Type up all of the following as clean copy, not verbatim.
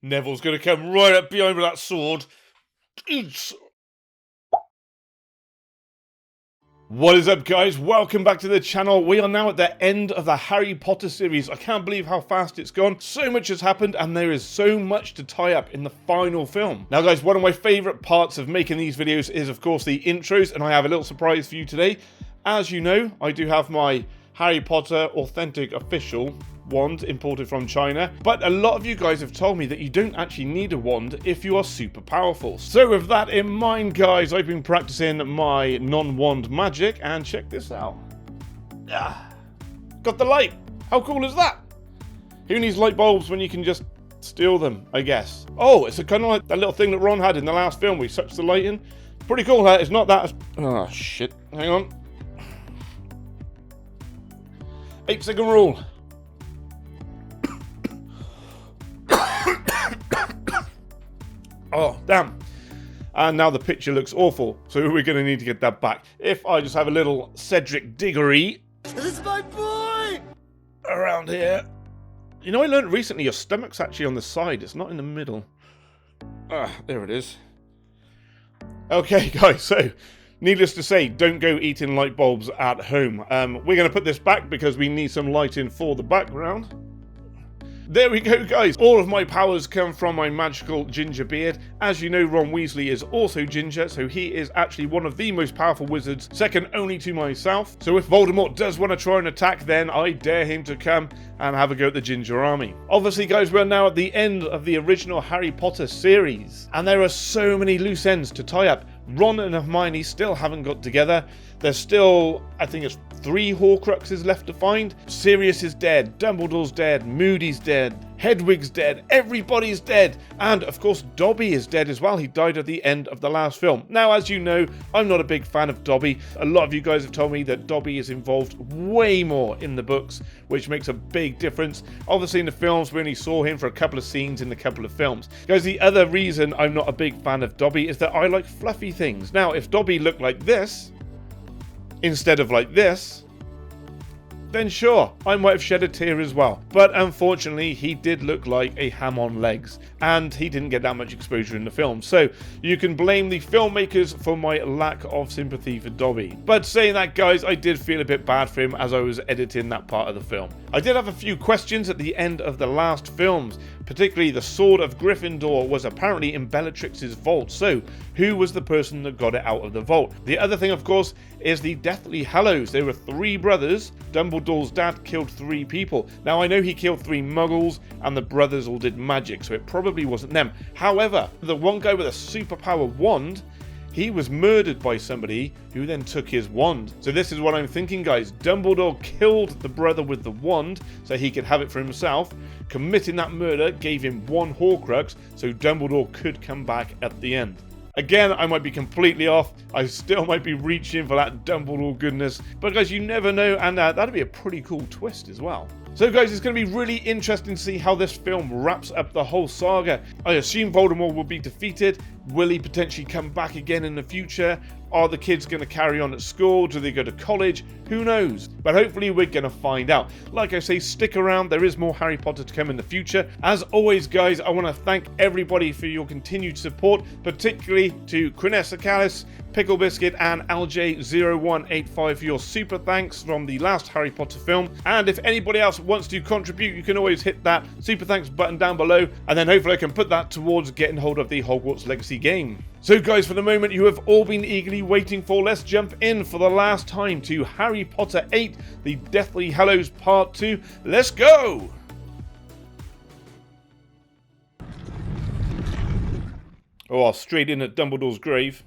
Neville's going to come right up behind with that sword. What is up, guys? Welcome back to the channel. We are now at the end of the Harry Potter series. I can't believe how fast it's gone. So much has happened and there is so much to tie up in the final film. Now guys, one of my favourite parts of making these videos is of course the intros, and I have a little surprise for you today. As you know, I do have my Harry Potter authentic official wand imported from China, but a lot of you guys have told me that you don't actually need a wand if you are super powerful. So with that in mind, guys, I've been practicing my non-wand magic, and check this out. Got the light. How cool is that? Who needs light bulbs when you can just steal them, I guess? Oh, it's kind of like that little thing that Ron had in the last film where he sucks the light in. Pretty cool, that. It's not that... Oh, shit. Hang on. 8-second rule. Oh, damn. And now the picture looks awful, so we're going to need to get that back. If I just have a little Cedric Diggory. This is my boy! Around here. You know, I learned recently your stomach's actually on the side. It's not in the middle. Ah, there it is. Okay, guys, so needless to say, don't go eating light bulbs at home. We're going to put this back because we need some lighting for the background. There we go, guys. All of my powers come from my magical ginger beard. As you know, Ron Weasley is also ginger, so he is actually one of the most powerful wizards, second only to myself. So if Voldemort does want to try and attack, then I dare him to come and have a go at the ginger army. Obviously, guys, we're now at the end of the original Harry Potter series, and there are so many loose ends to tie up. Ron and Hermione still haven't got together. There's still, I think it's 3 Horcruxes left to find. Sirius is dead, Dumbledore's dead, Moody's dead, Hedwig's dead, everybody's dead. And of course, Dobby is dead as well. He died at the end of the last film. Now, as you know, I'm not a big fan of Dobby. A lot of you guys have told me that Dobby is involved way more in the books, which makes a big difference. Obviously, in the films, we only saw him for a couple of scenes in a couple of films. Guys, the other reason I'm not a big fan of Dobby is that I like fluffy things. Now, if Dobby looked like this, instead of like this, then sure, I might have shed a tear as well. But unfortunately, he did look like a ham on legs, and he didn't get that much exposure in the film. So you can blame the filmmakers for my lack of sympathy for Dobby. But saying that, guys, I did feel a bit bad for him as I was editing that part of the film. I did have a few questions at the end of the last films. Particularly, the Sword of Gryffindor was apparently in Bellatrix's vault. So, who was the person that got it out of the vault? The other thing, of course, is the Deathly Hallows. There were 3 brothers. Dumbledore's dad killed 3 people. Now, I know he killed 3 muggles, and the brothers all did magic, so it probably wasn't them. However, the one guy with a superpower wand, he was murdered by somebody who then took his wand. So this is what I'm thinking, guys. Dumbledore killed the brother with the wand so he could have it for himself. Committing that murder gave him 1 Horcrux, so Dumbledore could come back at the end. Again, I might be completely off. I still might be reaching for that Dumbledore goodness. But guys, you never know, and that'd be a pretty cool twist as well. So guys, it's going to be really interesting to see how this film wraps up the whole saga. I assume Voldemort will be defeated. Will he potentially come back again in the future? Are the kids going to carry on at school? Do they go to college? Who knows? But hopefully we're going to find out. Like I say, stick around. There is more Harry Potter to come in the future. As always, guys, I want to thank everybody for your continued support, particularly to Crinessa Callis, Pickle Biscuit, and LJ0185 for your super thanks from the last Harry Potter film. And if anybody else wants to contribute, you can always hit that super thanks button down below, and then hopefully I can put that towards getting hold of the Hogwarts Legacy game. So guys, for the moment you have all been eagerly waiting for, let's jump in for the last time to Harry Potter 8, the Deathly Hallows Part 2. Let's go! Oh, straight in at Dumbledore's grave.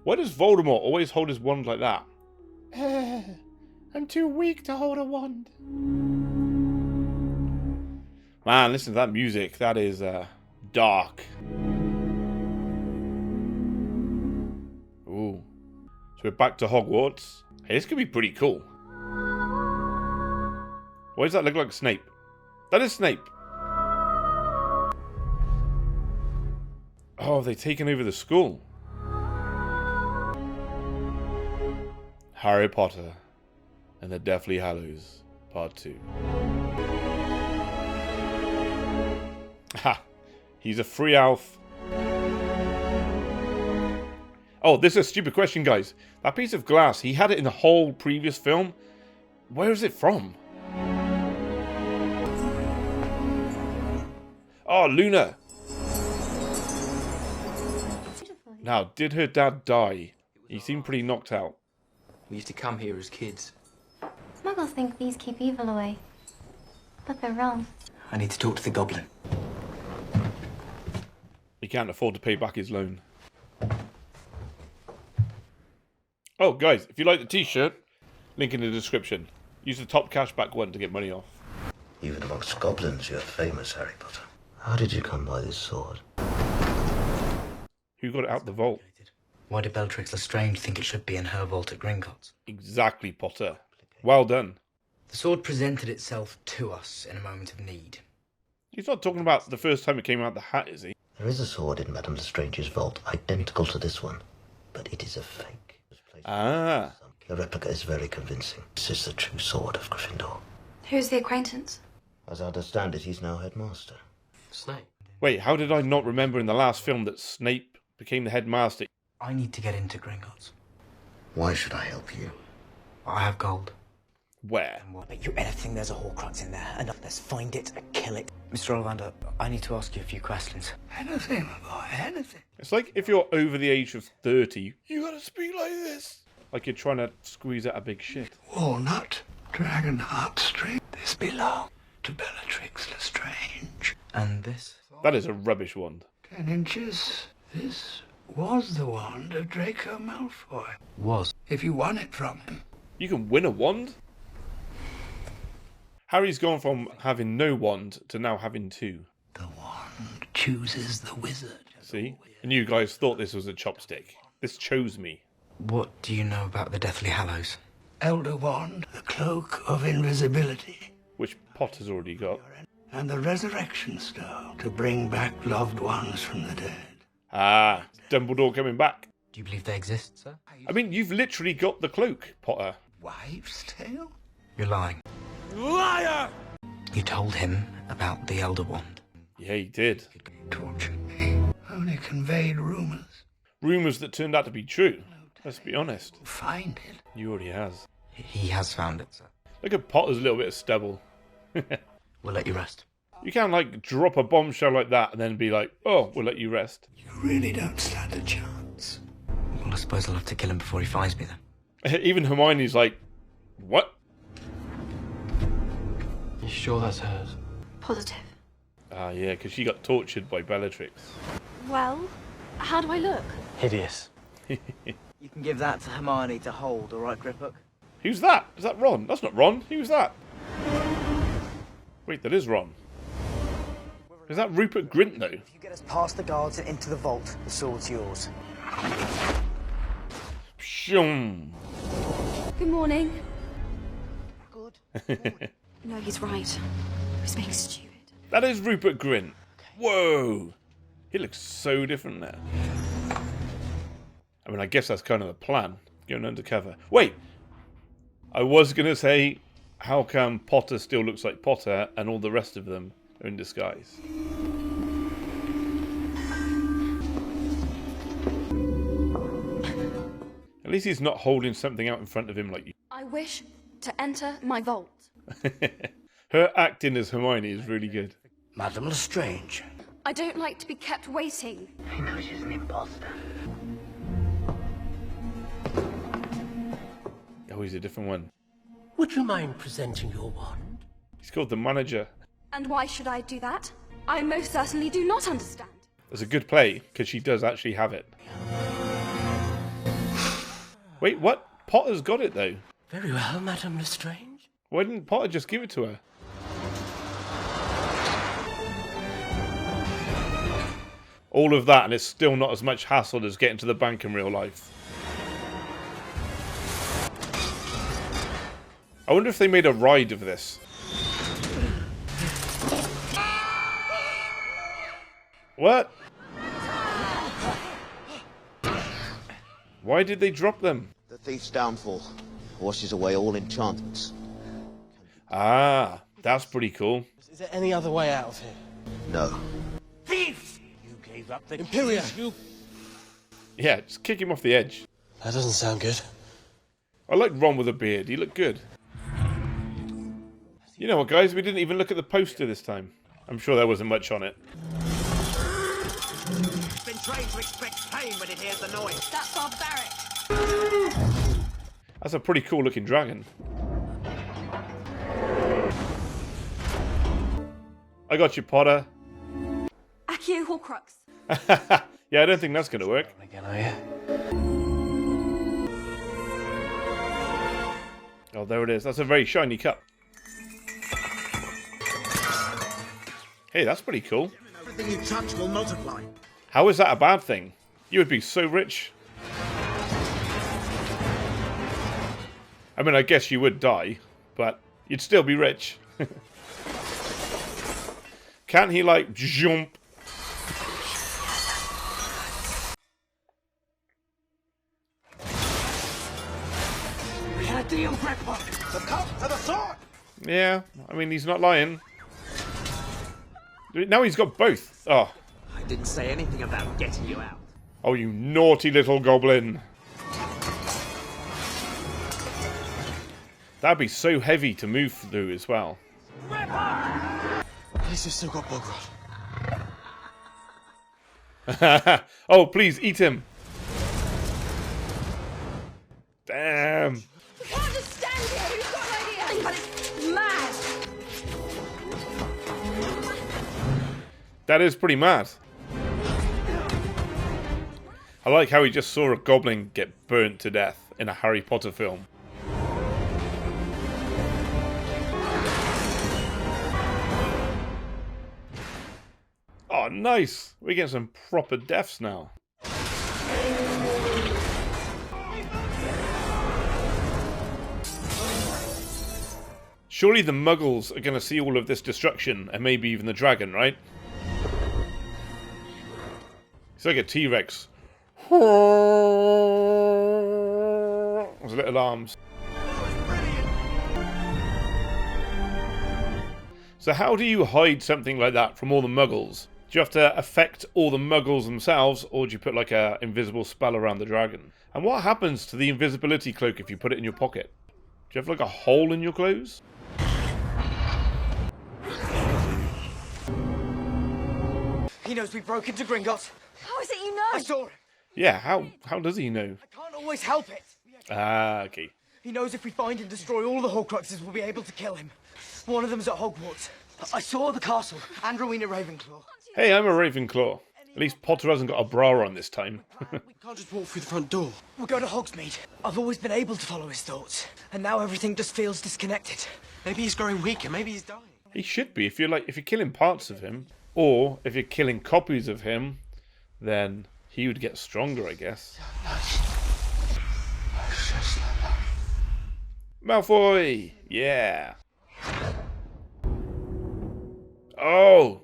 Why does Voldemort always hold his wand like that? I'm too weak to hold a wand. Man, listen to that music. That is dark. Ooh. So we're back to Hogwarts. Hey, this could be pretty cool. Why does that look like Snape? That is Snape. Oh, they've taken over the school. Harry Potter and the Deathly Hallows, Part 2. Ha! He's a free elf. Oh, this is a stupid question, guys. That piece of glass, he had it in the whole previous film. Where is it from? Oh, Luna. Now, did her dad die? He seemed pretty knocked out. We used to come here as kids. Muggles think these keep evil away. But they're wrong. I need to talk to the goblin. He can't afford to pay back his loan. Oh, guys, if you like the t-shirt, link in the description. Use the TopCashBack one to get money off. Even amongst goblins, you're famous, Harry Potter. How did you come by this sword? Who got it out the vault? Why did Bellatrix Lestrange think it should be in her vault at Gringotts? Exactly, Potter. Well done. The sword presented itself to us in a moment of need. He's not talking about the first time it came out the hat, is he? There is a sword in Madame Lestrange's vault, identical to this one, but it is a fake. Ah. The replica is very convincing. This is the true sword of Gryffindor. Who's the acquaintance? As I understand it, he's now headmaster. Snape. Wait, how did I not remember in the last film that Snape became the headmaster? I need to get into Gringotts. Why should I help you? I have gold. Where? Bet you anything there's a Horcrux in there, and let's find it and kill it. Mr. Ollivander, I need to ask you a few questions. Anything, my boy, anything. It's like if you're over the age of 30, you gotta speak like this. Like you're trying to squeeze out a big shit. Walnut, dragon heartstring. This belonged to Bellatrix Lestrange. And this? That is a rubbish wand. 10 inches. This was the wand of Draco Malfoy. Was. If you won it from him. You can win a wand? Harry's gone from having no wand to now having two. The wand chooses the wizard. See? And you guys thought this was a chopstick. This chose me. What do you know about the Deathly Hallows? Elder wand, the cloak of invisibility. Which Potter's already got. And the resurrection stone to bring back loved ones from the dead. Ah, Dumbledore coming back. Do you believe they exist, sir? I mean, you've literally got the cloak, Potter. Wives' tale? You're lying. Liar! You told him about the Elder Wand. Yeah, he did. Tortured me. Only conveyed rumors. Rumours that turned out to be true. Let's be honest. Find it. You already has. He has found it, sir. Look at Potter's little bit of stubble. We'll let you rest. You can't, like, drop a bombshell like that and then be like, oh, we'll let you rest. You really don't stand a chance. Well, I suppose I'll have to kill him before he finds me then. Even Hermione's like, what? You sure that's hers? Positive. Ah, yeah, because she got tortured by Bellatrix. Well, how do I look? Hideous. You can give that to Hermione to hold, all right, Griphook? Who's that? Is that Ron? That's not Ron. Who's that? Wait, that is Ron. Is that Rupert Grint, though? If you get us past the guards and into the vault, the sword's yours. Pshum. Good morning. Good. No, he's right. He's being stupid. That is Rupert Grint. Whoa. He looks so different now. I mean, I guess that's kind of the plan. Going undercover. Wait. I was going to say, how come Potter still looks like Potter and all the rest of them are in disguise? At least he's not holding something out in front of him like you. I wish to enter my vault. Her acting as Hermione is really good. Madame Lestrange. I don't like to be kept waiting. I know she's an imposter. Oh, he's a different one. Would you mind presenting your wand? He's called the manager. And why should I do that? I most certainly do not understand. It's a good play, because she does actually have it. Wait, what? Potter's got it, though. Very well, Madame Lestrange. Why didn't Potter just give it to her? All of that, and it's still not as much hassle as getting to the bank in real life. I wonder if they made a ride of this. What? Why did they drop them? The thief's downfall. washes away all enchantments. Ah, that's pretty cool. Is there any other way out of here? No. Thieves! You gave up the Imperia. keys, you... Yeah, just kick him off the edge. That doesn't sound good. I like Ron with a beard. He looked good. You know what, guys? We didn't even look at the poster this time. I'm sure there wasn't much on it. It's been trained to expect pain when it hears the noise. That's barbaric. That's a pretty cool looking dragon. I got you, Potter. Accio Horcrux. Yeah, I don't think that's going to work. Again, are you? Oh, there it is. That's a very shiny cup. Hey, that's pretty cool. Everything you touch will multiply. How is that a bad thing? You would be so rich. I mean, I guess you would die, but you'd still be rich. Can't he, like, jump? We had a deal, Grandpa. The cup to the sword. Yeah, I mean, he's not lying. Now he's got both. Oh. I didn't say anything about getting you out. Oh, you naughty little goblin. That'd be so heavy to move through as well. At least we've still got Bogrod. Oh, please, eat him. Damn. We can't just stand here. We've got an idea. But it's mad. That is pretty mad. I like how he just saw a goblin get burnt to death in a Harry Potter film. Oh, nice! We get some proper deaths now. Surely the Muggles are going to see all of this destruction, and maybe even the dragon, right? It's like a T-Rex. Those little arms. So how do you hide something like that from all the Muggles? Do you have to affect all the Muggles themselves, or do you put like a invisible spell around the dragon? And what happens to the invisibility cloak if you put it in your pocket? Do you have like a hole in your clothes? He knows we broke into Gringotts. How is it you know? I saw him. Yeah, how does he know? I can't always help it. Ah, okay. He knows if we find and destroy all the Horcruxes, we'll be able to kill him. One of them's at Hogwarts. I saw the castle and Rowena Ravenclaw. Hey, I'm a Ravenclaw. At least Potter hasn't got a bra on this time. We can't just walk through the front door. We'll go to Hogsmeade. I've always been able to follow his thoughts, and now everything just feels disconnected. Maybe he's growing weaker. Maybe he's dying. He should be. If you're killing parts of him, or if you're killing copies of him, then he would get stronger, I guess. Malfoy! Yeah. Oh!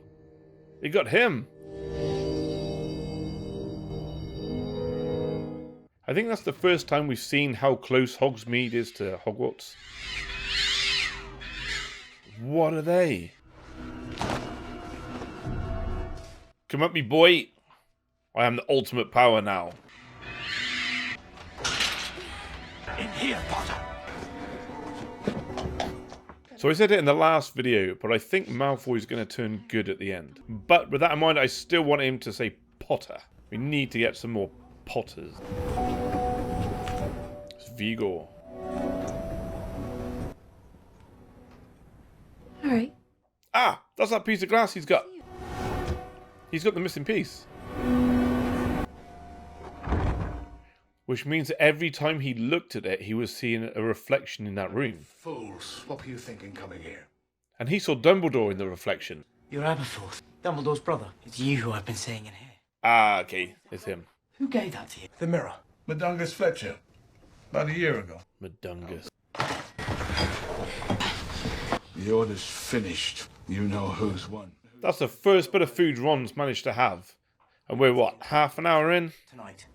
He got him! I think that's the first time we've seen how close Hogsmeade is to Hogwarts. What are they? Come at me, boy! I am the ultimate power now. In here, Potter. So I said it in the last video, but I think Malfoy's going to turn good at the end. But with that in mind, I still want him to say Potter. We need to get some more Potters. It's Vigor. Alright. Ah! That's that piece of glass he's got. He's got the missing piece. Which means that every time he looked at it, he was seeing a reflection in that room. Fools, what were you thinking coming here? And he saw Dumbledore in the reflection. You're Aberforth, Dumbledore's brother. It's you who I've been seeing in here. Ah, okay. It's him. Who gave that to you? The mirror. Madungus Fletcher. About a year ago. Madungus. The order's finished. You know who's won. That's the first bit of food Ron's managed to have. And we're, what, half an hour in? Tonight.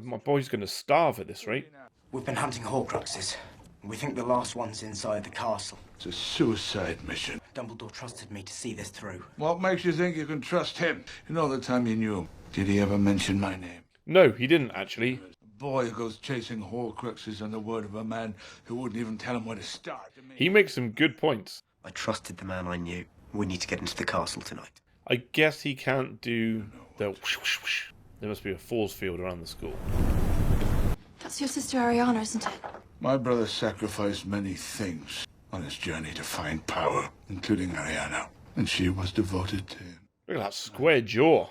My boy's going to starve at this rate. We've been hunting Horcruxes. We think the last one's inside the castle. It's a suicide mission. Dumbledore trusted me to see this through. What makes you think you can trust him? You know the time you knew him. Did he ever mention my name? No, he didn't actually. A boy who goes chasing Horcruxes on the word of a man who wouldn't even tell him where to start. He makes some good points. I trusted the man I knew. We need to get into the castle tonight. I guess he can't do the whoosh, whoosh, whoosh. There must be a force field around the school. That's your sister Ariana, isn't it? My brother sacrificed many things on his journey to find power, including Ariana, and she was devoted to him. Look at that square jaw.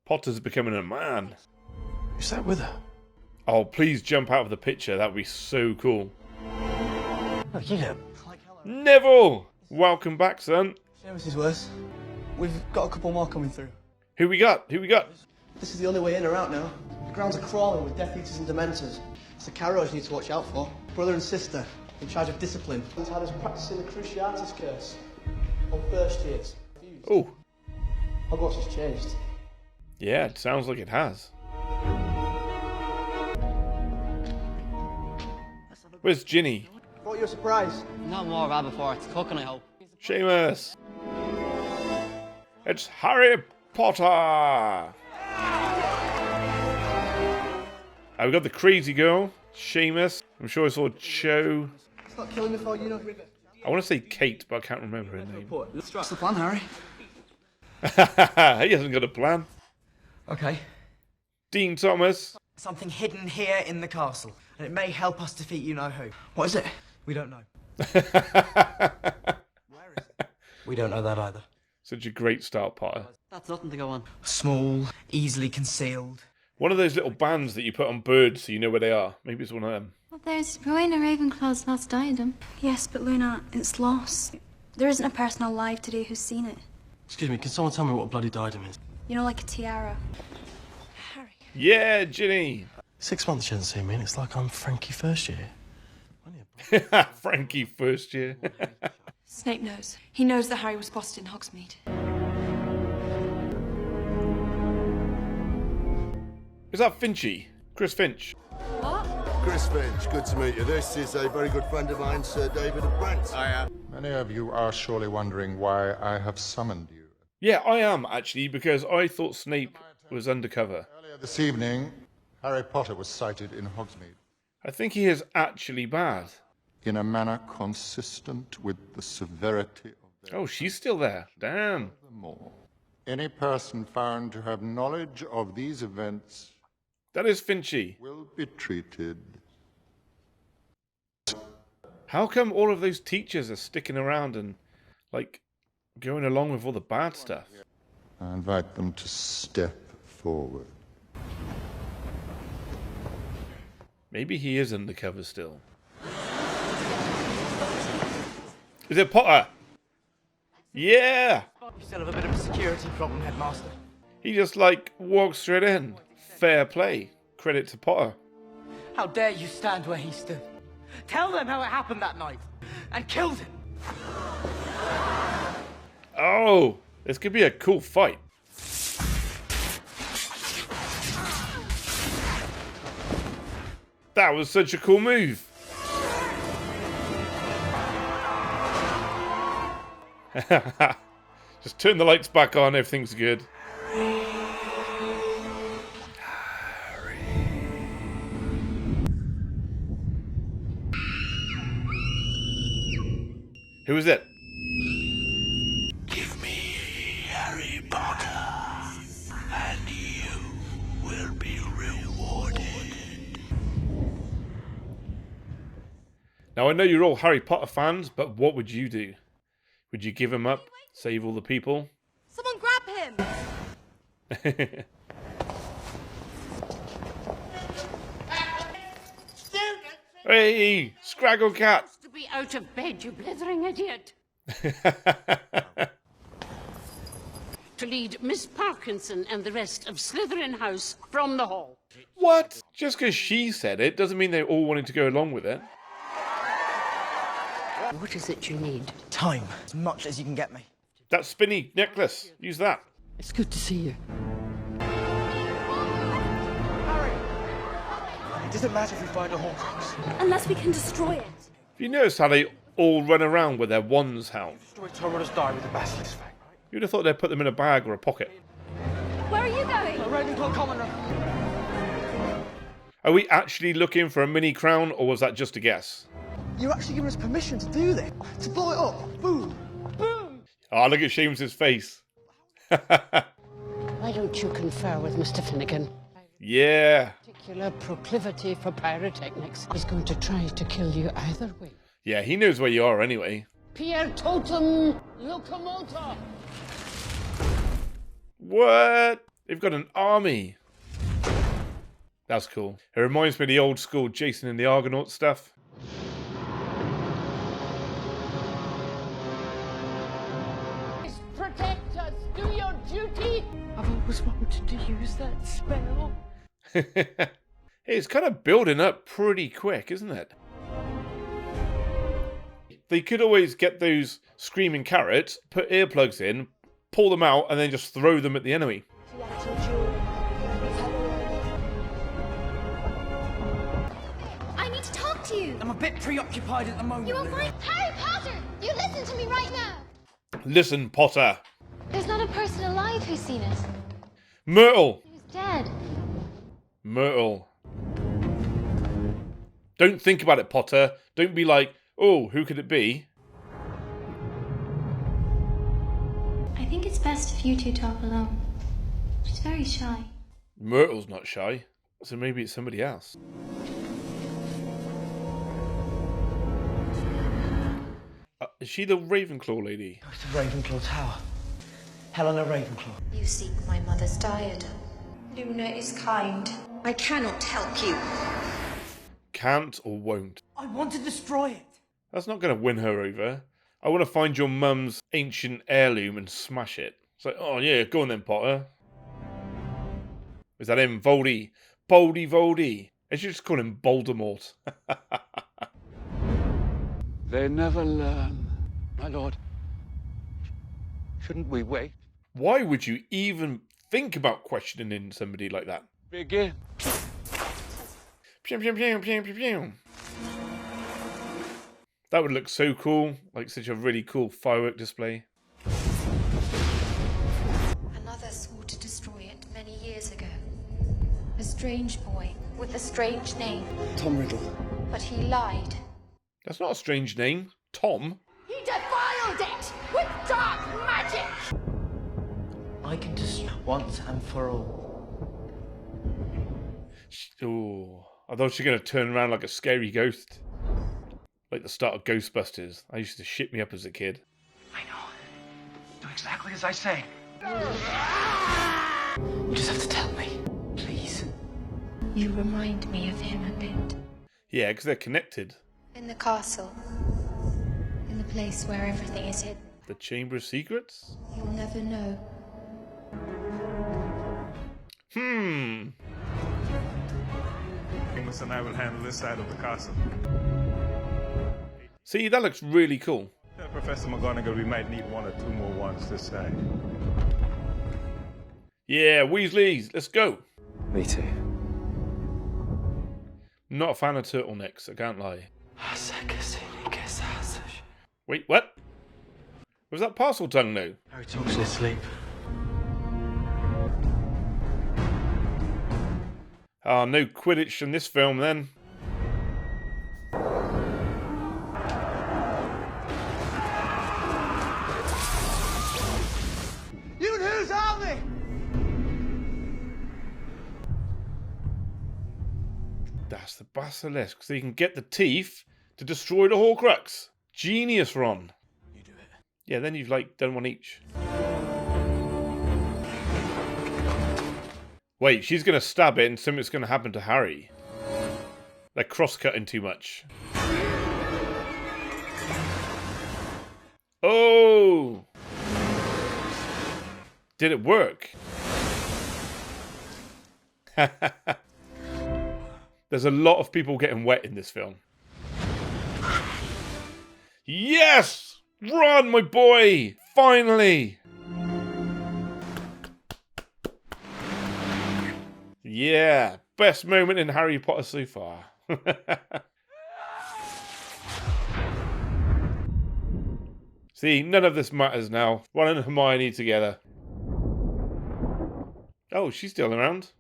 Potter's becoming a man. Is that with her? Oh, please jump out of the picture. That would be so cool. Oh, yeah. Neville! Welcome back, son. Seamus is worse. We've got a couple more coming through. Who we got? Who we got? This is the only way in or out now. The grounds are crawling with Death Eaters and Dementors. It's the Carrows you need to watch out for. Brother and sister, in charge of discipline. He's had us practicing the Cruciatus curse on first years. Oh. Hogwarts has changed. Yeah, it sounds like it has. Where's Ginny? Brought you a surprise. Not more rabbit before it's cooking, I hope. Seamus! It's Harry Potter! We've got the crazy girl, Seamus. I'm sure I saw Cho. It's not killing before you know. I want to say Kate, but I can't remember her name. What's the plan, Harry? He hasn't got a plan. Okay. Dean Thomas. Something hidden here in the castle, and it may help us defeat you-know-who. What is it? We don't know. We don't know that either. Such a great start, Potter. That's nothing to go on. Small, easily concealed. One of those little bands that you put on birds so you know where they are. Maybe it's one of them. Well, there's Rowena Ravenclaw's lost diadem. Yes, but Luna, it's lost. There isn't a person alive today who's seen it. Excuse me, can someone tell me what a bloody diadem is? You know, like a tiara. Harry. Yeah, Ginny! 6 months she hasn't seen me, and it's like I'm Frankie first year. Frankie first year. Snape knows. He knows that Harry was spotted in Hogsmeade. Is that Finchy? Chris Finch? What? Chris Finch, good to meet you. This is a very good friend of mine, Sir David of Brent. I am. Many of you are surely wondering why I have summoned you. Yeah, I am, actually, because I thought Snape was undercover. Earlier this evening, Harry Potter was sighted in Hogsmeade. I think he is actually bad. In a manner consistent with the severity of their... Oh, she's still there. Damn. Furthermore, any person found to have knowledge of these events... That is Finchy. ...will be treated... How come all of those teachers are sticking around and, like, going along with all the bad stuff? I invite them to step forward. Maybe he is undercover still. Is it Potter? Yeah! You still have a bit of a security problem, Headmaster. He just, like, walks straight in. Fair play. Credit to Potter. How dare you stand where he stood? Tell them how it happened that night. And killed him. Oh! This could be a cool fight. That was such a cool move. Just turn the lights back on, everything's good. Who is it? Give me Harry Potter, and you will be rewarded. Now, I know you're all Harry Potter fans, but what would you do? Would you give him up? Save all the people? Someone grab him! Hey, Scraggle Cat! To be out of bed, you blithering idiot. To lead Miss Parkinson and the rest of Slytherin House from the hall. What? Just because she said it doesn't mean they all wanted to go along with it. What is it you need? Time. As much as you can get me. That spinny necklace. Use that. It's good to see you. It doesn't matter if we find a Horcrux. Unless we can destroy it. Have you noticed how they all run around with their wands out? Destroy Tom Riddle's die with the Basilisk Fang, right? You'd have thought they'd put them in a bag or a pocket. Where are you going? Ravenclaw Commoner. Are we actually looking for a mini crown, or was that just a guess? You're actually giving us permission to do this? To blow it up? Boom! Boom! Oh, look at Seamus's face. Why don't you confer with Mr. Finnegan? Yeah. Particular proclivity for pyrotechnics is going to try to kill you either way. Yeah, he knows where you are anyway. Pierre Totem Locomotor! What? They've got an army. That's cool. It reminds me of the old school Jason and the Argonauts stuff. Protect us! Do your duty! I've always wanted to use that spell. It's kind of building up pretty quick, isn't it? They could always get those screaming carrots, put earplugs in, pull them out, and then just throw them at the enemy. I need to talk to you. I'm a bit preoccupied at the moment. You won't find Harry Potter. You listen to me right now. Listen, Potter. There's not a person alive who's seen it. Myrtle. He was dead. Myrtle. Don't think about it, Potter. Don't be like, oh, who could it be? I think it's best if you two talk alone. She's very shy. Myrtle's not shy, so maybe it's somebody else. Is she the Ravenclaw lady? Go to Ravenclaw Tower. Helena Ravenclaw. You seek my mother's diadem. Luna is kind. I cannot help you. Can't or won't. I want to destroy it. That's not going to win her over. I want to find your mum's ancient heirloom and smash it. It's like, oh yeah, go on then, Potter. Is that him? Voldy. Boldy Voldy. I should just call him Voldemort. They never learn. My lord. Shouldn't we wait? Why would you even think about questioning somebody like that? Begin. Pew, pew, pew, pew, pew, pew. That would look so cool. Like such a really cool firework display. Another swore to destroy it many years ago. A strange boy with a strange name. Tom Riddle. But he lied. That's not a strange name. Tom. He defiled it with dark magic! I can destroy once and for all. Oh, I thought she was going to turn around like a scary ghost. Like the start of Ghostbusters. I used to shit me up as a kid. I know. Do exactly as I say. You just have to tell me, please. You remind me of him a bit. Yeah, because they're connected. In the castle. In the place where everything is hidden. The Chamber of Secrets? You'll never know. Amos and I will handle this side of the castle. See, that looks really cool. Tell Professor McGonagall we might need one or two more ones this side. Yeah, Weasleys, let's go. Me too. Not a fan of turtlenecks, I can't lie. Wait, what? Was that parcel tongue now? Harry talks in his sleep. Oh, no Quidditch in this film then. You who's help me? That's the basilisk, so you can get the teeth to destroy the Horcrux. Genius, Ron. You do it. Yeah, then you've like done one each. Wait, she's going to stab it and something's going to happen to Harry. They're cross-cutting too much. Oh! Did it work? There's a lot of people getting wet in this film. Yes! Run, my boy! Finally! Yeah, best moment in Harry Potter so far. See, none of this matters now. Ron and Hermione together. Oh, she's still around.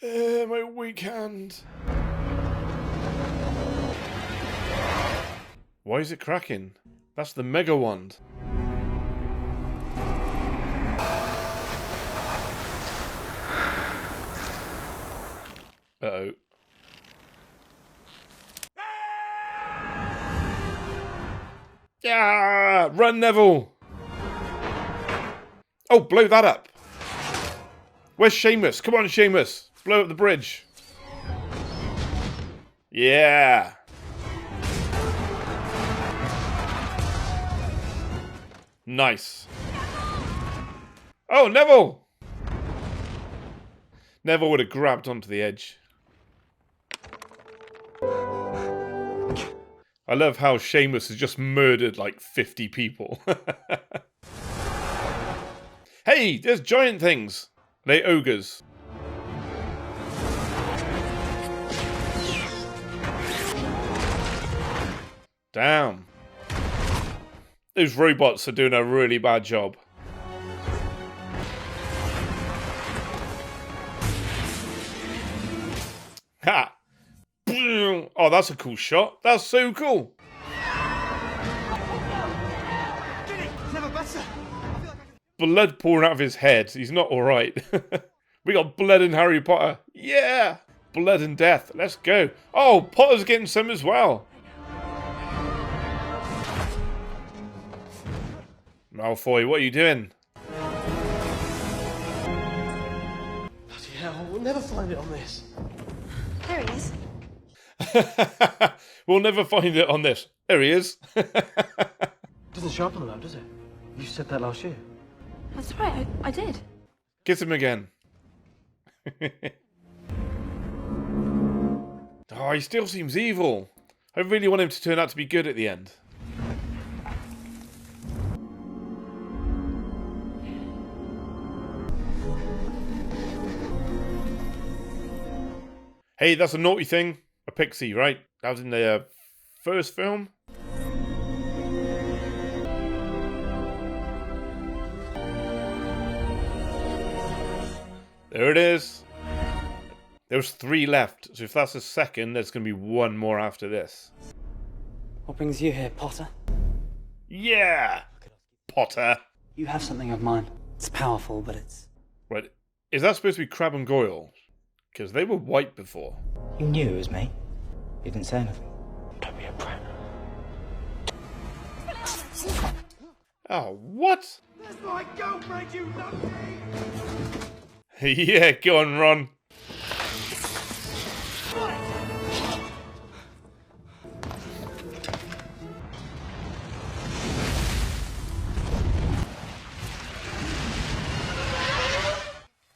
My weak hand. Why is it cracking? That's the Mega Wand. Uh-oh. Yeah! Run, Neville! Oh, blow that up. Where's Seamus? Come on, Seamus. Blow up the bridge. Yeah. Nice. Oh, Neville! Neville would have grabbed onto the edge. I love how Seamus has just murdered like 50 people. Hey, there's giant things. They ogres. Damn. Those robots are doing a really bad job. Ha! Oh, that's a cool shot. That's so cool. Blood pouring out of his head. He's not alright. We got blood in Harry Potter. Yeah! Blood and death. Let's go. Oh, Potter's getting some as well. Malfoy, what are you doing? Bloody hell, we'll never find it on this. There he is. We'll never find it on this. There he is. Doesn't sharpen though, does it? You said that last year. That's right, I did. Kiss him again. Oh, he still seems evil. I really want him to turn out to be good at the end. Hey, that's a naughty thing. A pixie, right? That was in the first film. There it is. There's 3 left. So if that's the second, there's going to be 1 more after this. What brings you here, Potter? Yeah! Potter. You have something of mine. It's powerful, but it's... Right. Is that supposed to be Crabbe and Goyle? Because they were white before. You knew it was me. You didn't say anything. Don't be a prat. Oh, what? That's my girlfriend, you numpty! Yeah, go on, Ron.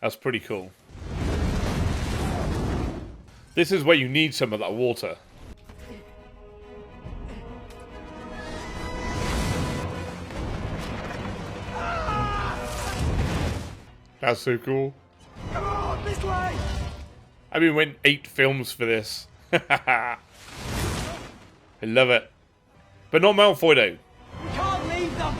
That's pretty cool. This is where you need some of that water. That's so cool. Come on, this way! I've been waiting 8 films for this. I love it. But not Malfoy though. We can't leave them!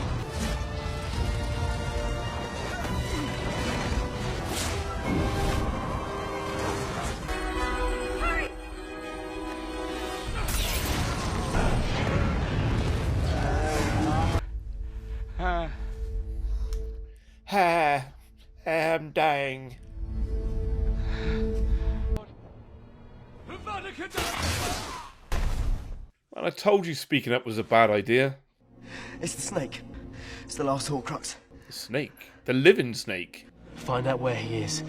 I'm dying. Well, I told you speaking up was a bad idea. It's the snake. It's the last Horcrux. The snake? The living snake? Find out where he is.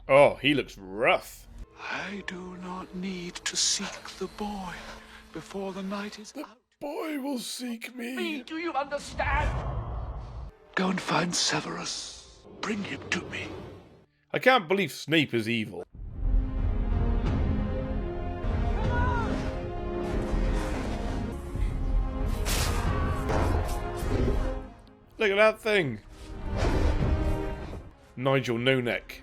Oh, he looks rough. I do not need to seek the boy before the night is out. The boy will seek me. Do you understand? Go and find Severus. Bring him to me. I can't believe Snape is evil. Look at that thing. Nigel No Neck.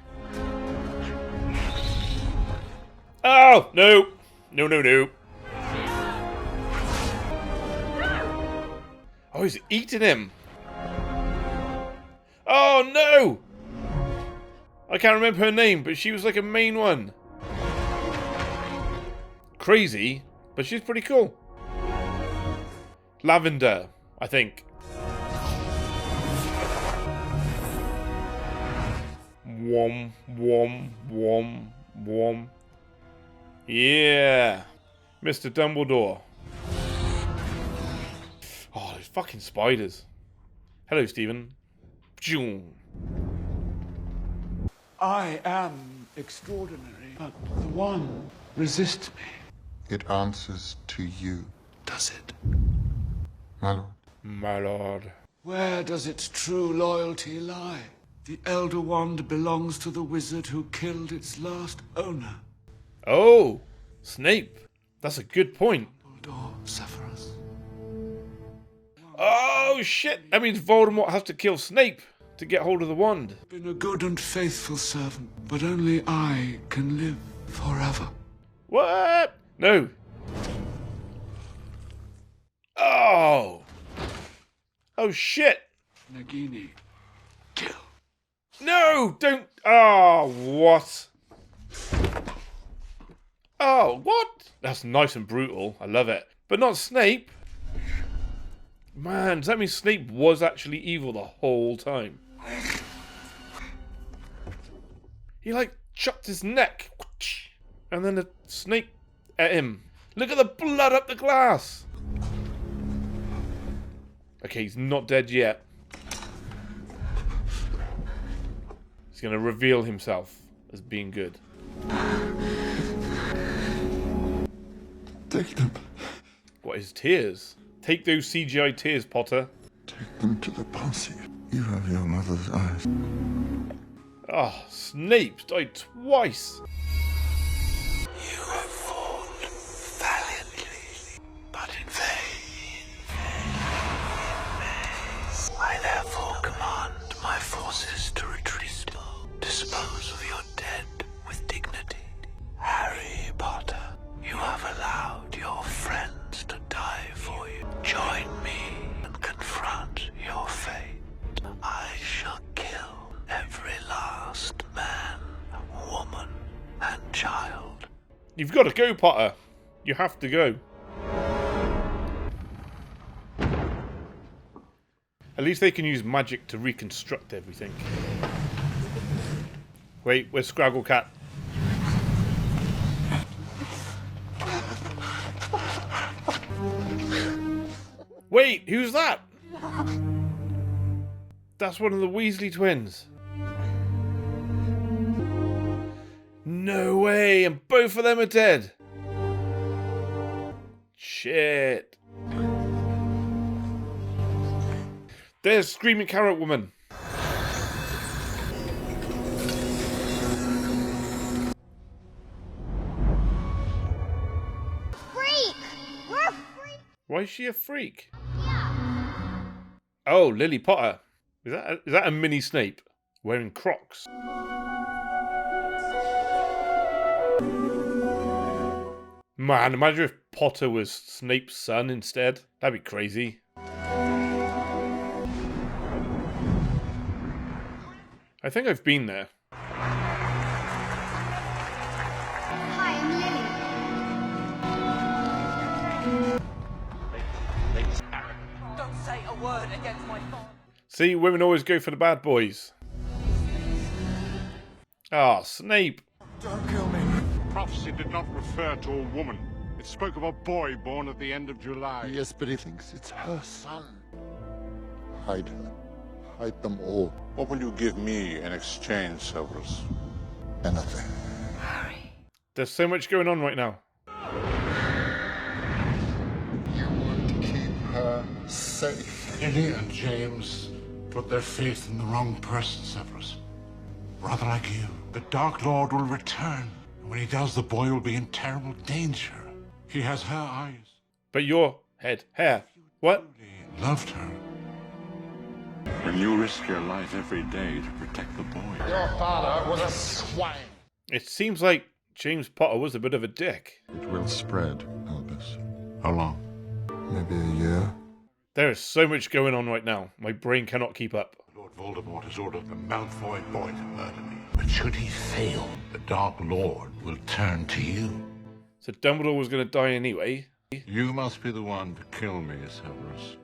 Oh, no. No, no, no. Oh, he's eating him. Oh, no. I can't remember her name, but she was like a main one. Crazy, but she's pretty cool. Lavender, I think. Wom, wom, wom, wom. Yeah. Mr. Dumbledore. Oh, those fucking spiders. Hello, Stephen. I am extraordinary, but the one resists me. It answers to you. Does it? My lord. My lord. Where does its true loyalty lie? The Elder Wand belongs to the wizard who killed its last owner. Oh, Snape. That's a good point. Dumbledore, Severus. Oh, shit. That means Voldemort has to kill Snape to get hold of the wand. Been a good and faithful servant, but only I can live forever. What? No. Oh. Oh, shit. Nagini, kill. No, don't. Oh, what? Oh, what? That's nice and brutal. I love it. But not Snape. Man, does that mean Snape was actually evil the whole time? He, like, chopped his neck. And then the snake at him. Look at the blood up the glass. Okay, he's not dead yet. He's going to reveal himself as being good. Take them. What, his tears? Take those CGI tears, Potter. Take them to the Posse. You have your mother's eyes. Oh, Snape died twice. You have fought valiantly, but in vain. I therefore command my forces to retreat. Dispose of your dead with dignity. Harry Potter, you have allowed your friends to die for you. Join me and confront your fate. I shall kill every last man, woman, and child. You've got to go, Potter. You have to go. At least they can use magic to reconstruct everything. Wait, where's Scraggle Cat? Wait, who's that? That's one of the Weasley twins. No way, and both of them are dead. Shit. There's Screaming Carrot Woman. Freak! We're a freak! Why is she a freak? Yeah. Oh, Lily Potter. Is that a mini Snape wearing Crocs? Man, imagine if Potter was Snape's son instead. That'd be crazy. I think I've been there. Hi, I'm Lily. Don't say a word against my father. See, women always go for the bad boys. Ah, Snape. Don't kill me. Prophecy did not refer to a woman. It spoke of a boy born at the end of July. Yes, but he thinks it's her son. Hide her. Hide them all. What will you give me in exchange, Severus? Anything. Harry. There's so much going on right now. You want to keep her safe. Lily and James put their faith in the wrong person, Severus. Rather like you. The Dark Lord will return. And when he does, the boy will be in terrible danger. He has her eyes. But your head, hair. What? He loved her. When you risk your life every day to protect the boy. Your father was a swine. It seems like James Potter was a bit of a dick. It will spread, Albus. How long? Maybe a year. There is so much going on right now. My brain cannot keep up. Lord Voldemort has ordered the Malfoy boy to murder me. But should he fail, the Dark Lord will turn to you. So Dumbledore was going to die anyway. You must be the one to kill me, Severus.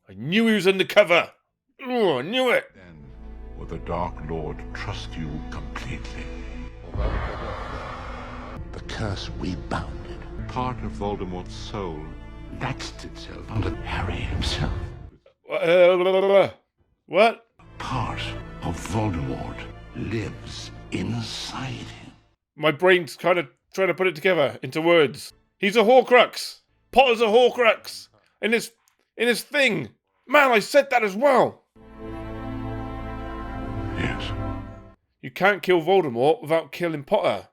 I knew he was undercover. Oh, I knew it. Then will the Dark Lord trust you completely? The curse we bounded. Part of Voldemort's soul latched itself onto Harry himself. What? Part of Voldemort lives inside him. My brain's kind of trying to put it together into words. He's a Horcrux. Potter's a Horcrux. In his thing. Man, I said that as well. Yes. You can't kill Voldemort without killing Potter.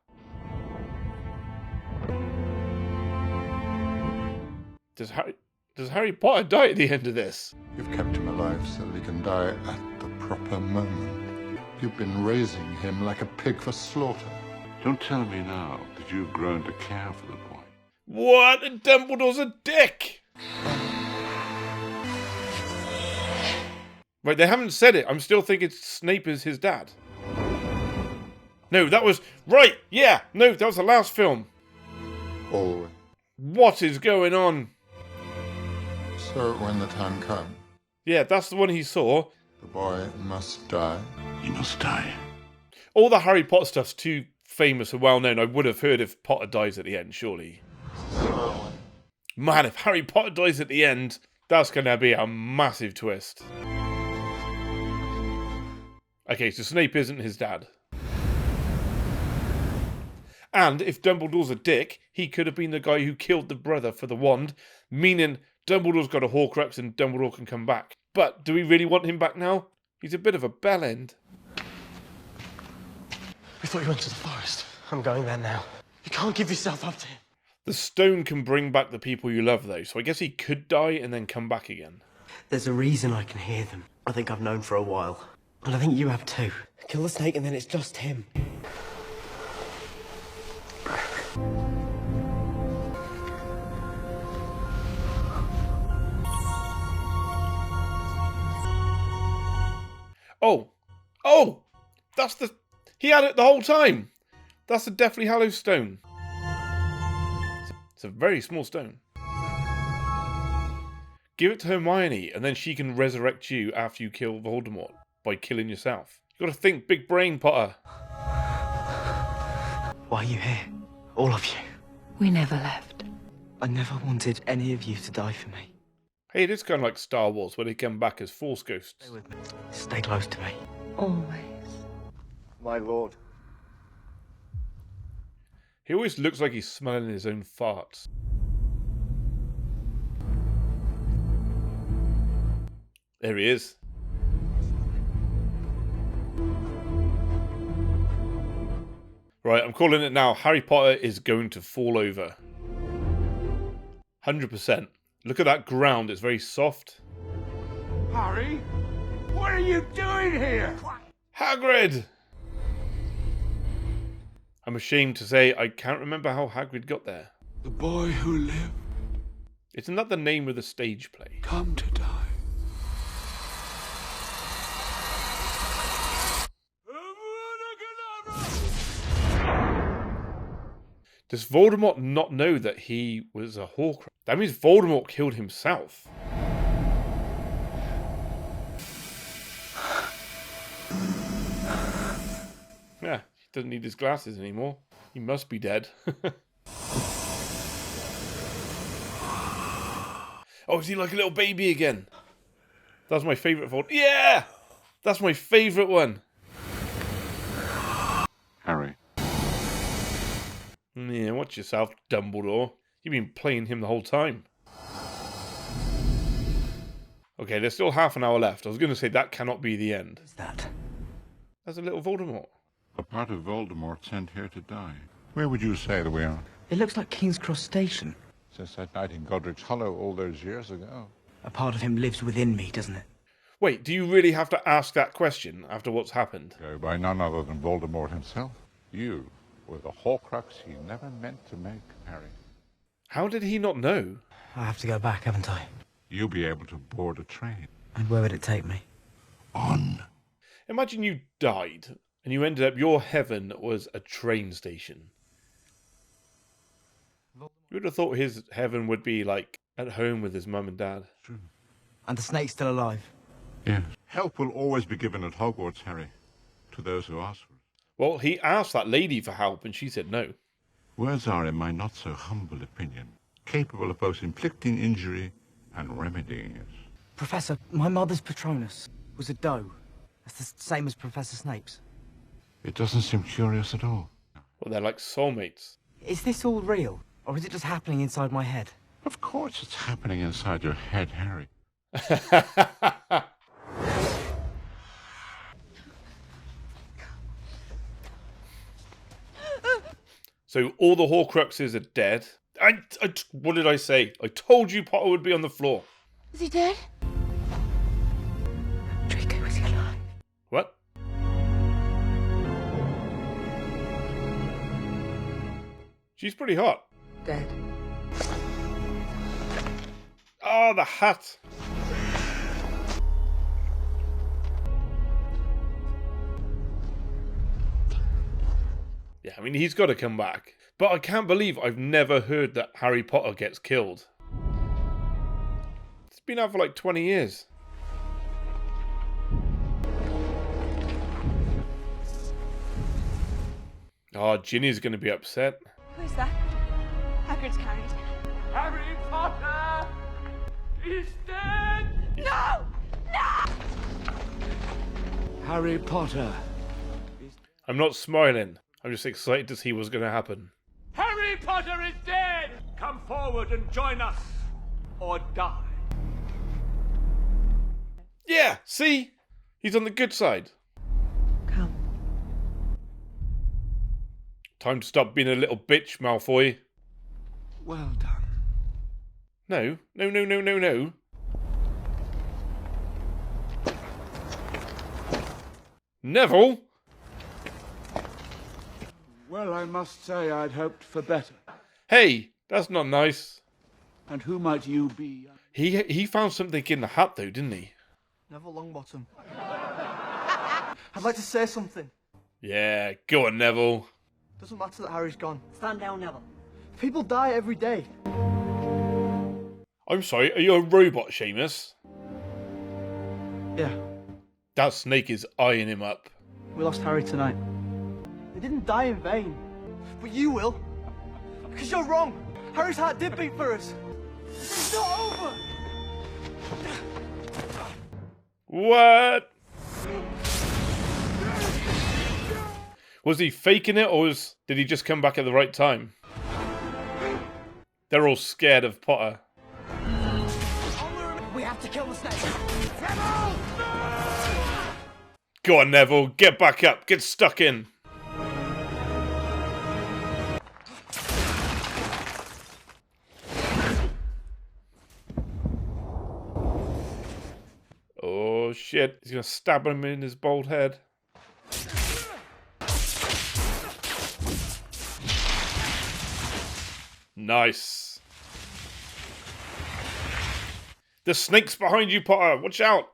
Does Harry Potter die at the end of this? You've kept him alive so that he can die at the proper moment. You've been raising him like a pig for slaughter. Don't tell me now that you've grown to care for the boy. What? Dumbledore's a dick! Right, they haven't said it. I'm still thinking Snape is his dad. No, that was... Right, yeah! No, that was the last film. Always. What is going on? So when the time comes... Yeah, that's the one he saw. The boy must die. He must die. All the Harry Potter stuff's too famous and well known. I would have heard if Potter dies at the end, surely. Man, if Harry Potter dies at the end, that's going to be a massive twist. Okay, so Snape isn't his dad. And if Dumbledore's a dick, he could have been the guy who killed the brother for the wand, meaning Dumbledore's got a Horcrux and Dumbledore can come back. But do we really want him back now? He's a bit of a bellend. We thought you went to the forest. I'm going there now. You can't give yourself up to him. The stone can bring back the people you love, though, so I guess he could die and then come back again. There's a reason I can hear them. I think I've known for a while. And I think you have too. Kill the snake and then it's just him. Oh! That's the... He had it the whole time! That's the Deathly Hallows stone. It's a very small stone. Give it to Hermione, and then she can resurrect you after you kill Voldemort by killing yourself. You gotta think big brain, Potter. Why are you here? All of you. We never left. I never wanted any of you to die for me. Hey, it is kind of like Star Wars, where they come back as Force ghosts. Stay with me. Stay close to me. Always. My lord. He always looks like he's smelling his own farts. There he is. Right, I'm calling it now. Harry Potter is going to fall over. 100%. Look at that ground. It's very soft. Harry? What are you doing here? Hagrid! I'm ashamed to say I can't remember how Hagrid got there. The boy who lived. Isn't that the name of the stage play? Come to die. Does Voldemort not know that he was a Horcrux? That means Voldemort killed himself. Yeah, he doesn't need his glasses anymore. He must be dead. Oh, is he like a little baby again? That's my favourite Voldemort. Yeah! That's my favourite one. Harry. Yeah, watch yourself, Dumbledore. You've been playing him the whole time. Okay, there's still half an hour left. I was going to say that cannot be the end. What's that? That's a little Voldemort. A part of Voldemort sent here to die. Where would you say that we are? It looks like King's Cross Station. Since that night in Godric's Hollow all those years ago. A part of him lives within me, doesn't it? Wait, do you really have to ask that question after what's happened? Go by none other than Voldemort himself. You were the Horcrux he never meant to make, Harry. How did he not know? I have to go back, haven't I? You'll be able to board a train. And where would it take me? On. Imagine you died and you ended up, your heaven was a train station. You would have thought his heaven would be like at home with his mum and dad. True. And the snake's still alive? Yes. Help will always be given at Hogwarts, Harry, to those who ask for it. Well, he asked that lady for help and she said no. Words are, in my not-so-humble opinion, capable of both inflicting injury and remedying it. Professor, my mother's Patronus was a doe. That's the same as Professor Snape's. It doesn't seem curious at all. Well, they're like soulmates. Is this all real? Or is it just happening inside my head? Of course it's happening inside your head, Harry. So all the Horcruxes are dead. What did I say? I told you Potter would be on the floor. Is he dead? Draco, is he alive? What? She's pretty hot. Dead. Oh, the hat. Yeah, I mean, he's got to come back. But I can't believe I've never heard that Harry Potter gets killed. It's been out for like 20 years. Oh, Ginny's going to be upset. Who's that? Hagrid's carried. Harry Potter is dead! No! No! Harry Potter. I'm not smiling. I'm just excited to see what's going to happen. Harry Potter is dead! Come forward and join us, or die. Yeah, see? He's on the good side. Come. Time to stop being a little bitch, Malfoy. Well done. No, no, no, no, no, no. Neville? Well, I must say I'd hoped for better. Hey, that's not nice. And who might you be? He found something in the hat though, didn't he? Neville Longbottom. I'd like to say something. Yeah, go on, Neville. Doesn't matter that Harry's gone. Stand down, Neville. People die every day. I'm sorry, are you a robot, Seamus? Yeah. That snake is eyeing him up. We lost Harry tonight. They didn't die in vain. But you will. Because you're wrong. Harry's heart did beat for us. It's not over. What? Was he faking it, or did he just come back at the right time? They're all scared of Potter. We have to kill the snake. Go on, Neville. Get back up. Get stuck in. Oh, shit. He's going to stab him in his bald head. Nice. The snake's behind you, Potter. Watch out.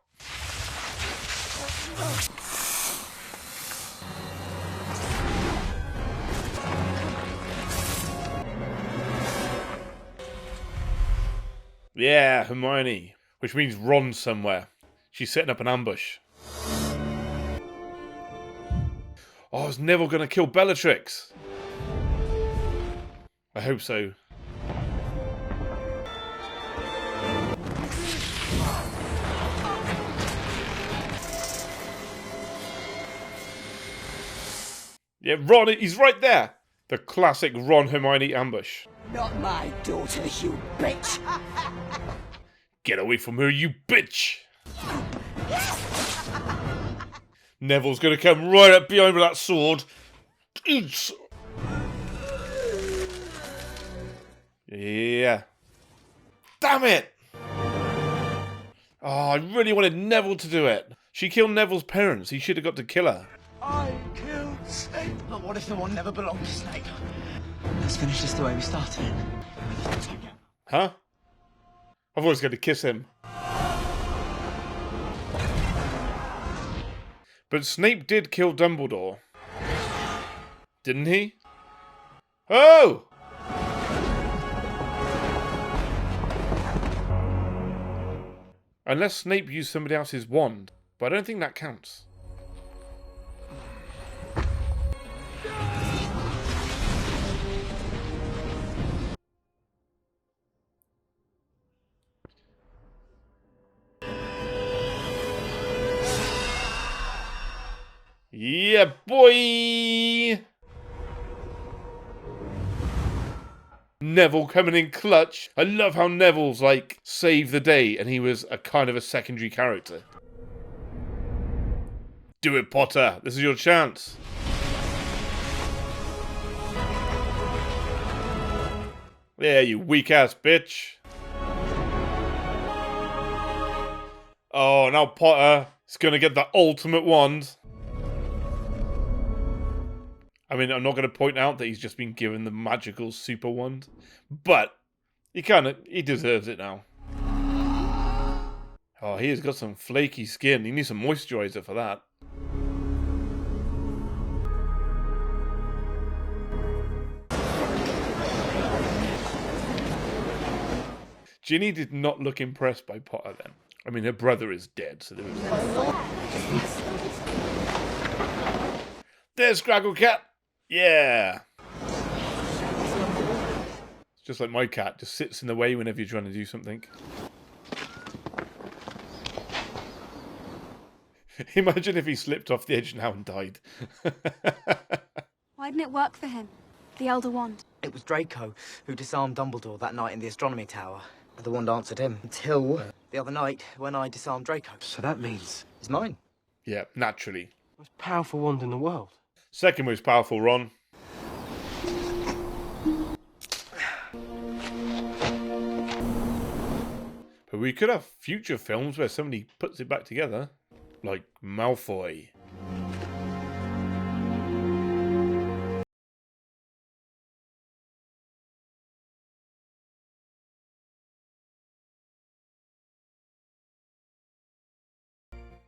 Yeah, Hermione. Which means Ron's somewhere. She's setting up an ambush. Oh, is Neville going to kill Bellatrix? I hope so. Yeah, Ron, he's right there. The classic Ron Hermione ambush. Not my daughter, you bitch! Get away from her, you bitch! Neville's gonna come right up behind with that sword. Yeah. Damn it! Oh, I really wanted Neville to do it. She killed Neville's parents. He should have got to kill her. I killed Snape. But what if the wand never belonged to Snape? Let's finish this the way we started. Huh? I've always got to kiss him. But Snape did kill Dumbledore. Didn't he? Oh! Unless Snape used somebody else's wand. But I don't think that counts. Yeah, boy! Neville coming in clutch. I love how Neville's like saved the day and he was a kind of a secondary character. Do it, Potter. This is your chance. Yeah, you weak ass bitch. Oh, now Potter is going to get the ultimate wand. I mean, I'm not going to point out that he's just been given the magical super wand, but he deserves it now. Oh, he has got some flaky skin. He needs some moisturizer for that. Ginny did not look impressed by Potter then. I mean, her brother is dead, so there was... There's Scraggle Cat! Yeah! It's just like my cat, just sits in the way whenever you're trying to do something. Imagine if he slipped off the edge now and died. Why didn't it work for him? The Elder Wand. It was Draco who disarmed Dumbledore that night in the astronomy tower. The wand answered him until the other night when I disarmed Draco. So that means it's mine. Yeah, naturally. Most powerful wand in the world. Second most powerful, Ron. But we could have future films where somebody puts it back together. Like Malfoy.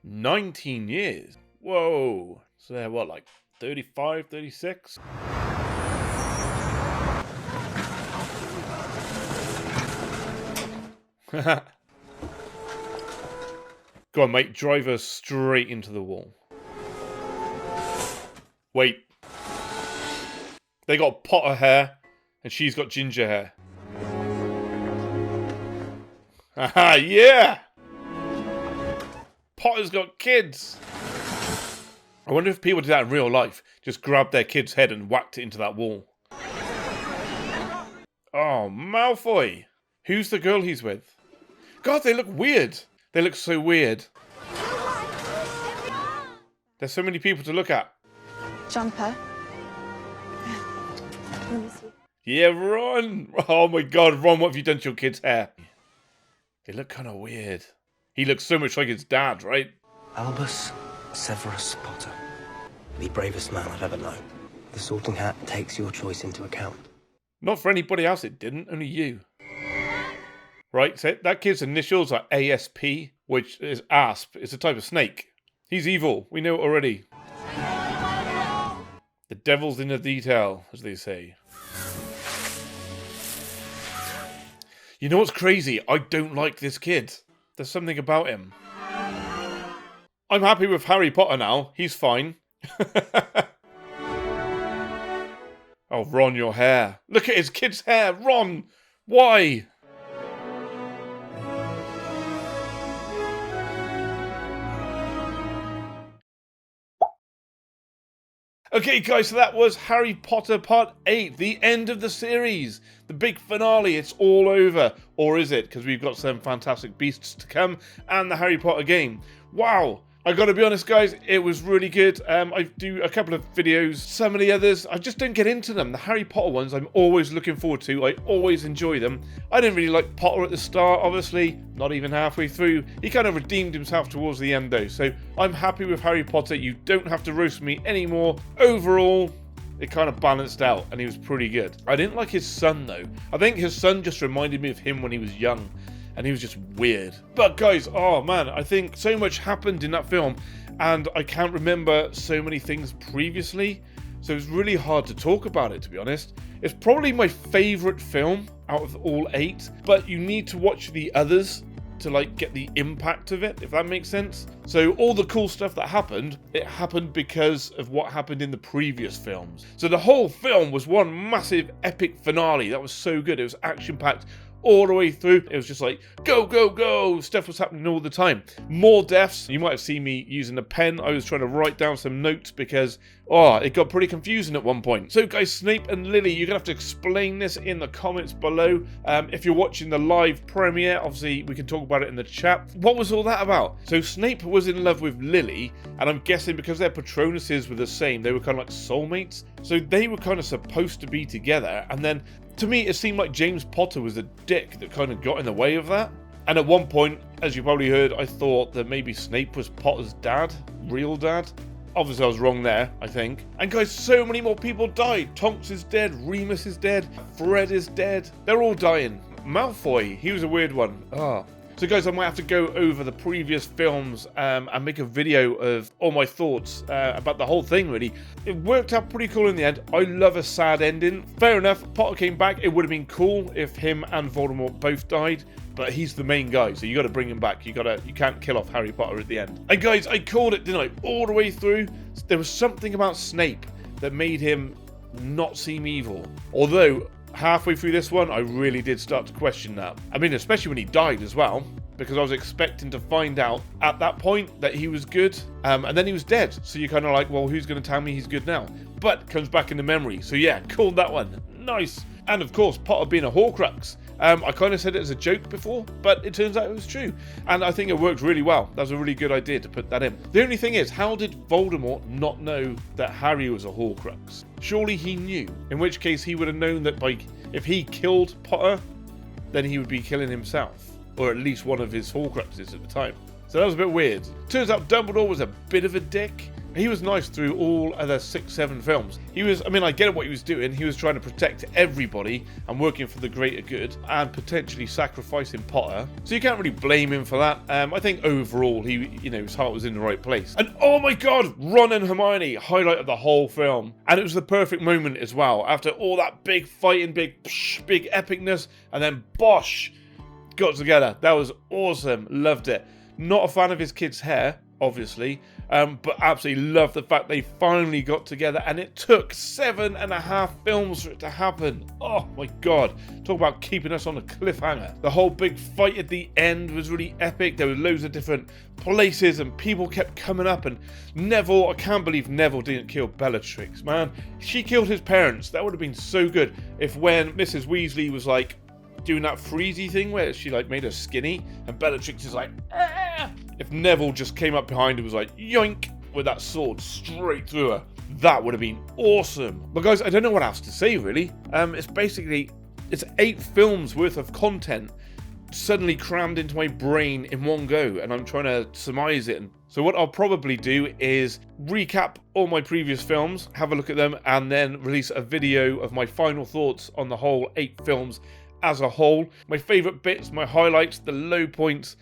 "19 years? Whoa. So they're what, like 35, 36? Go on, mate. Drive her straight into the wall. Wait. They got Potter hair, and she's got ginger hair. Haha, yeah! Potter's got kids! I wonder if people did that in real life. Just grabbed their kid's head and whacked it into that wall. Oh, Malfoy! Who's the girl he's with? God, they look weird! They look so weird. There's so many people to look at. Jumper. Yeah, Ron! Oh my god, Ron, what have you done to your kid's hair? They look kind of weird. He looks so much like his dad, right? Albus Severus Potter. The bravest man I've ever known. The Sorting Hat takes your choice into account. Not for anybody else it didn't, only you. Right, so that kid's initials are ASP, which is Asp. It's a type of snake. He's evil, we know it already. The devil's in the detail, as they say. You know what's crazy? I don't like this kid. There's something about him. I'm happy with Harry Potter now. He's fine. Oh, Ron, your hair. Look at his kid's hair. Ron, why? Okay, guys, so that was Harry Potter Part 8, the end of the series. The big finale, it's all over. Or is it? Because we've got some Fantastic Beasts to come and the Harry Potter game. Wow, I gotta be honest, guys, it was really good. I do a couple of videos. Some of the others, I just don't get into them. The Harry Potter ones, I'm always looking forward to. I always enjoy them. I didn't really like Potter at the start, obviously. Not even halfway through. He kind of redeemed himself towards the end, though. So I'm happy with Harry Potter. You don't have to roast me anymore. Overall, it kind of balanced out, and he was pretty good. I didn't like his son, though. I think his son just reminded me of him when he was young. And he was just weird. But guys, oh man, I think so much happened in that film and I can't remember so many things previously. So it's really hard to talk about it, to be honest. It's probably my favourite film out of all 8, but you need to watch the others to like get the impact of it, if that makes sense. So all the cool stuff that happened, it happened because of what happened in the previous films. So the whole film was one massive epic finale. That was so good. It was action-packed all the way through. It was just like, go, go, go. Stuff was happening all the time. More deaths. You might have seen me using a pen. I was trying to write down some notes because, it got pretty confusing at one point. So guys, Snape and Lily, you're going to have to explain this in the comments below. If you're watching the live premiere, obviously we can talk about it in the chat. What was all that about? So Snape was in love with Lily, and I'm guessing because their Patronuses were the same, they were kind of like soulmates. So they were kind of supposed to be together, and then to me, it seemed like James Potter was the dick that kind of got in the way of that. And at one point, as you probably heard, I thought that maybe Snape was Potter's dad, real dad. Obviously, I was wrong there, I think. And guys, so many more people died. Tonks is dead, Remus is dead, Fred is dead. They're all dying. Malfoy, he was a weird one. So guys, I might have to go over the previous films and make a video of all my thoughts about the whole thing, really. It worked out pretty cool in the end. I love a sad ending. Fair enough, Potter came back. It would have been cool if him and Voldemort both died, but he's the main guy, so you got to bring him back. You can't kill off Harry Potter at the end. And guys, I called it, didn't I? All the way through, there was something about Snape that made him not seem evil. Although, halfway through this one, I really did start to question that. I mean, especially when he died as well, because I was expecting to find out at that point that he was good, and then he was dead. So you're kind of like, well, who's going to tell me he's good now? But comes back into memory. So yeah, called that one. Nice. And of course, Potter being a Horcrux. I kind of said it as a joke before, but it turns out it was true. And I think it worked really well. That was a really good idea to put that in. The only thing is, how did Voldemort not know that Harry was a Horcrux? Surely he knew. In which case, he would have known that if he killed Potter, then he would be killing himself. Or at least one of his Horcruxes at the time. So that was a bit weird. Turns out Dumbledore was a bit of a dick. He was nice through all other 6-7 films. I get what he was doing. He was trying to protect everybody and working for the greater good and potentially sacrificing Potter. So you can't really blame him for that. I think overall, his heart was in the right place. And oh my God, Ron and Hermione, highlight of the whole film. And it was the perfect moment as well. After all that big fighting, big epicness, and then bosh, got together. That was awesome. Loved it. Not a fan of his kid's hair, obviously, but absolutely love the fact they finally got together, and it took 7.5 films for it to happen. Oh my God, talk about keeping us on a cliffhanger. The whole big fight at the end was really epic. There were loads of different places and people kept coming up, and Neville, I can't believe Neville didn't kill Bellatrix, man. She killed his parents. That would have been so good if when Mrs. Weasley was like doing that freezy thing where she like made her skinny and Bellatrix is like, ah! If Neville just came up behind and was like, yoink, with that sword straight through her, that would have been awesome. But guys, I don't know what else to say really. It's 8 films worth of content suddenly crammed into my brain in one go, and I'm trying to surmise it. So what I'll probably do is recap all my previous films, have a look at them, and then release a video of my final thoughts on the whole 8 films as a whole. My favourite bits, my highlights, the low points,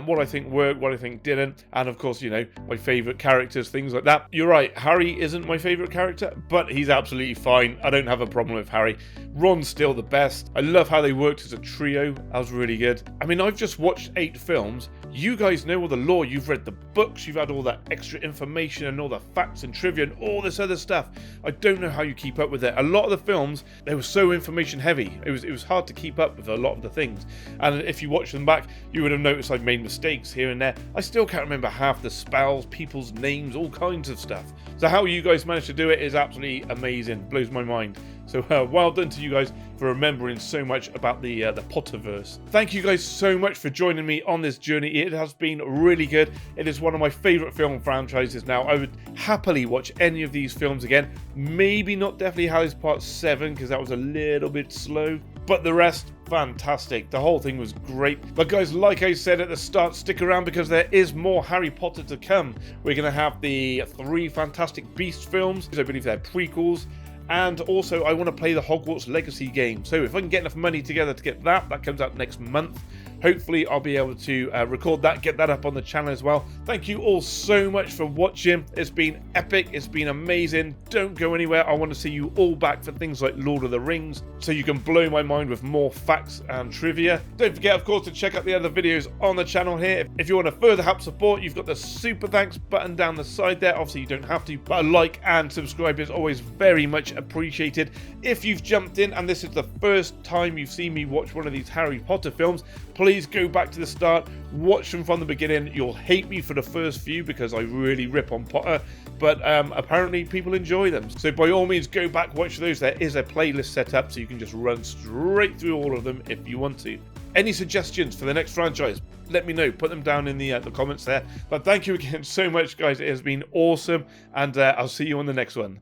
what I think worked, what I think didn't, and of course, my favourite characters, things like that. You're right, Harry isn't my favourite character, but he's absolutely fine. I don't have a problem with Harry. Ron's still the best. I love how they worked as a trio. That was really good. I mean, I've just watched 8 films. You guys know all the lore. You've read the books. You've had all that extra information and all the facts and trivia and all this other stuff. I don't know how you keep up with it. A lot of the films, they were so information heavy. It was hard to keep up with a lot of the things. And if you watch them back, you would have noticed I've made mistakes here and there. I still can't remember half the spells, people's names, all kinds of stuff. So how you guys managed to do it is absolutely amazing. Blows my mind. So well done to you guys for remembering so much about the Potterverse. Thank you guys so much for joining me on this journey. It has been really good. It is one of my favourite film franchises now. I would happily watch any of these films again. Maybe not definitely Hallows Part 7 because that was a little bit slow. But the rest, fantastic. The whole thing was great. But guys, like I said at the start, stick around because there is more Harry Potter to come. We're going to have the 3 Fantastic Beasts films. I believe they're prequels. And also, I want to play the Hogwarts Legacy game. So if I can get enough money together to get that comes out next month. Hopefully, I'll be able to record that, get that up on the channel as well. Thank you all so much for watching. It's been epic. It's been amazing. Don't go anywhere. I want to see you all back for things like Lord of the Rings, so you can blow my mind with more facts and trivia. Don't forget, of course, to check out the other videos on the channel here. If you want to further help support, you've got the super thanks button down the side there. Obviously, you don't have to, but a like and subscribe is always very much appreciated. If you've jumped in and this is the first time you've seen me watch one of these Harry Potter films, please go back to the start, watch them from the beginning. You'll hate me for the first few because I really rip on Potter, but apparently people enjoy them. So by all means, go back, watch those. There is a playlist set up so you can just run straight through all of them if you want to. Any suggestions for the next franchise? Let me know. Put them down in the comments there. But thank you again so much, guys. It has been awesome, and I'll see you on the next one.